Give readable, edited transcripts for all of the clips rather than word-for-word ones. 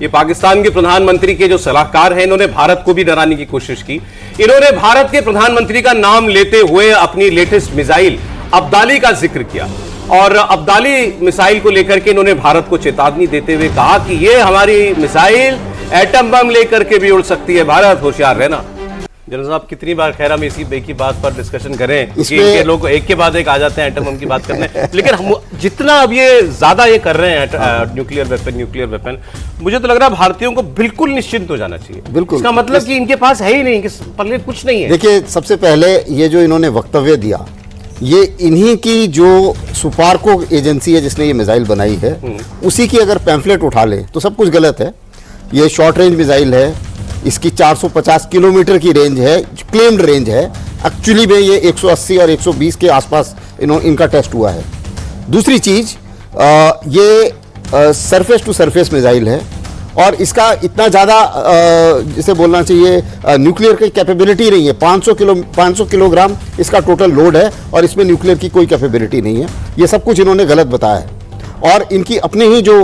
ये पाकिस्तान के प्रधानमंत्री के जो सलाहकार हैं, इन्होंने भारत को भी डराने की कोशिश की। इन्होंने भारत के प्रधानमंत्री का नाम लेते हुए अपनी लेटेस्ट मिसाइल अब्दाली का जिक्र किया और अब्दाली मिसाइल को लेकर के इन्होंने भारत को चेतावनी देते हुए कहा कि ये हमारी मिसाइल एटम बम लेकर के भी उड़ सकती है, भारत होशियार रहना। जनरल साहब, कितनी बार खैर हम इसी एक ही बात पर डिस्कशन करें कि इनके लोग एक के बाद एक आ जाते हैं एटम बम की बात करने, लेकिन हम जितना अब ये ज्यादा ये कर रहे हैं न्यूक्लियर वेपन, मुझे तो लग रहा है भारतीयों को बिल्कुल निश्चिंत हो जाना चाहिए। बिल्कुल, इसका मतलब कि इनके पास है ही नहीं, कि पल्ले कुछ नहीं है। देखिए, सबसे पहले ये जो इन्होंने वक्तव्य दिया, ये इन्हीं की जो सुपार्को एजेंसी है जिसने ये मिसाइल बनाई है, उसी की अगर पैम्फलेट उठा ले तो सब कुछ गलत है। ये शॉर्ट रेंज मिसाइल है, इसकी 450 किलोमीटर की रेंज है, क्लेम्ड रेंज है। एक्चुअली में ये 180 और 120 के आसपास इनका टेस्ट हुआ है। दूसरी चीज, ये सरफेस टू सरफेस मिसाइल है और इसका इतना ज़्यादा जिसे बोलना चाहिए न्यूक्लियर की कैपेबिलिटी नहीं है। 500 किलोग्राम इसका टोटल लोड है और इसमें न्यूक्लियर की कोई कैपेबिलिटी नहीं है। ये सब कुछ इन्होंने गलत बताया है और इनकी अपनी ही जो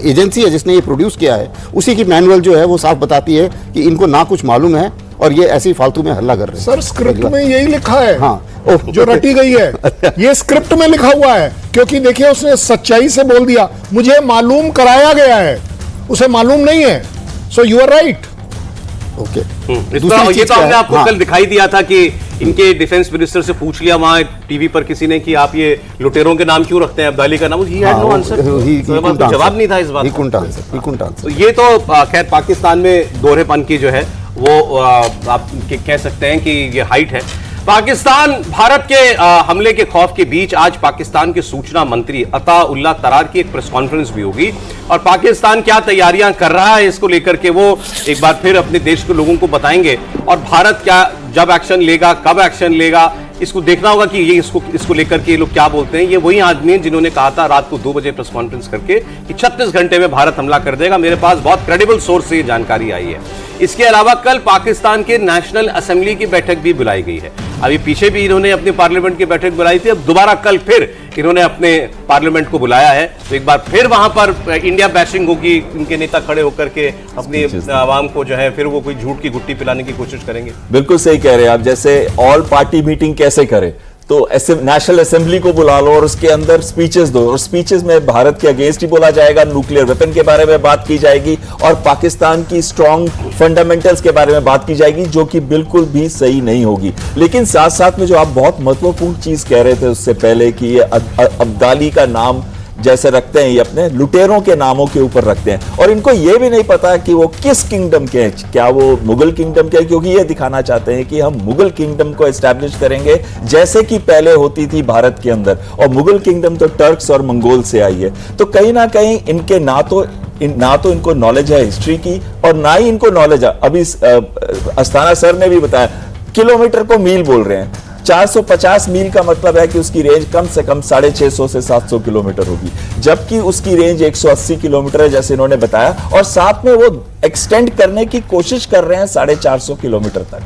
एजेंसी है जिसने ये प्रोड्यूस किया है, उसी की मैनुअल जो है वो साफ बताती है कि इनको ना कुछ मालूम है और ये ऐसे ही फालतू में हल्ला कर रहे हैं। सर, स्क्रिप्ट में यही लिखा है। हाँ, जो रटी गई है ये स्क्रिप्ट में लिखा हुआ है, क्योंकि देखिए उसने सच्चाई से बोल दिया, मुझे मालूम कराया गया है, उसे मालूम नहीं है। So you are right. Okay, ये तो हमने आपको कल दिखाई दिया था कि इनके डिफेंस मिनिस्टर से पूछ लिया वहां टीवी पर किसी ने कि आप ये लुटेरों के नाम क्यों रखते हैं अब्दाली का नाम, ही हैड नो आंसर, जवाब नहीं था इस बात का। तो ये तो खैर पाकिस्तान में दोहरेपन की जो है वो आप कह सकते हैं कि ये हाइट है। पाकिस्तान भारत के हमले के खौफ के बीच आज पाकिस्तान के सूचना मंत्री अता उल्लाह तरार की एक प्रेस कॉन्फ्रेंस भी होगी और पाकिस्तान क्या तैयारियां कर रहा है इसको लेकर के वो एक बार फिर अपने देश के लोगों को बताएंगे और भारत क्या जब एक्शन लेगा, कब एक्शन लेगा, इसको देखना होगा कि ये इसको लेकर के ये लोग क्या बोलते हैं। ये वही आदमी हैं जिन्होंने कहा था रात को 2 बजे प्रेस कॉन्फ्रेंस करके कि 36 घंटे में भारत हमला कर देगा। मेरे पास बहुत क्रेडिबल सोर्स से ये जानकारी आई है। इसके अलावा कल पाकिस्तान के नेशनल असेंबली की बैठक भी बुलाई गई है। अभी पीछे भी इन्होंने अपनी पार्लियामेंट की बैठक बुलाई थी, अब दोबारा कल फिर इन्होंने अपने पार्लियामेंट को बुलाया है। तो एक बार फिर वहां पर इंडिया बैशिंग होगी, इनके नेता खड़े होकर के अपनी आवाम को जो है फिर वो कोई झूठ की गुट्टी पिलाने की कोशिश करेंगे। बिल्कुल सही कह रहे हैं आप। जैसे ऑल पार्टी मीटिंग कैसे करें, तो नेशनल असेंबली को बुला लो और उसके अंदर स्पीचेस दो और स्पीचेस में भारत के अगेंस्ट ही बोला जाएगा, न्यूक्लियर वेपन के बारे में बात की जाएगी और पाकिस्तान की स्ट्रॉन्ग फंडामेंटल्स के बारे में बात की जाएगी, जो कि बिल्कुल भी सही नहीं होगी। लेकिन साथ साथ में जो आप बहुत महत्वपूर्ण चीज कह रहे थे उससे पहले कि ये अब्दाली का नाम जैसे रखते हैं, ये अपने लुटेरों के नामों के ऊपर रखते हैं और इनको ये भी नहीं पता कि वो किस किंगडम के हैं, क्या वो मुगल किंगडम के हैं, क्योंकि ये दिखाना चाहते हैं कि हम मुगल किंगडम को एस्टैब्लिश करेंगे जैसे कि पहले होती थी भारत के अंदर। और मुगल किंगडम तो टर्क्स और मंगोल से आई है। तो कहीं ना कहीं इनके ना तो इनको नॉलेज है हिस्ट्री की और ना ही इनको नॉलेज है। अभी अस्थाना सर ने भी बताया किलोमीटर को मील बोल रहे हैं। 450 मील का मतलब है कि उसकी रेंज कम से कम 650 से 700 किलोमीटर होगी, जबकि उसकी रेंज 180 किलोमीटर है जैसे इन्होंने बताया, और साथ में वो एक्सटेंड करने की कोशिश कर रहे हैं 450 किलोमीटर तक।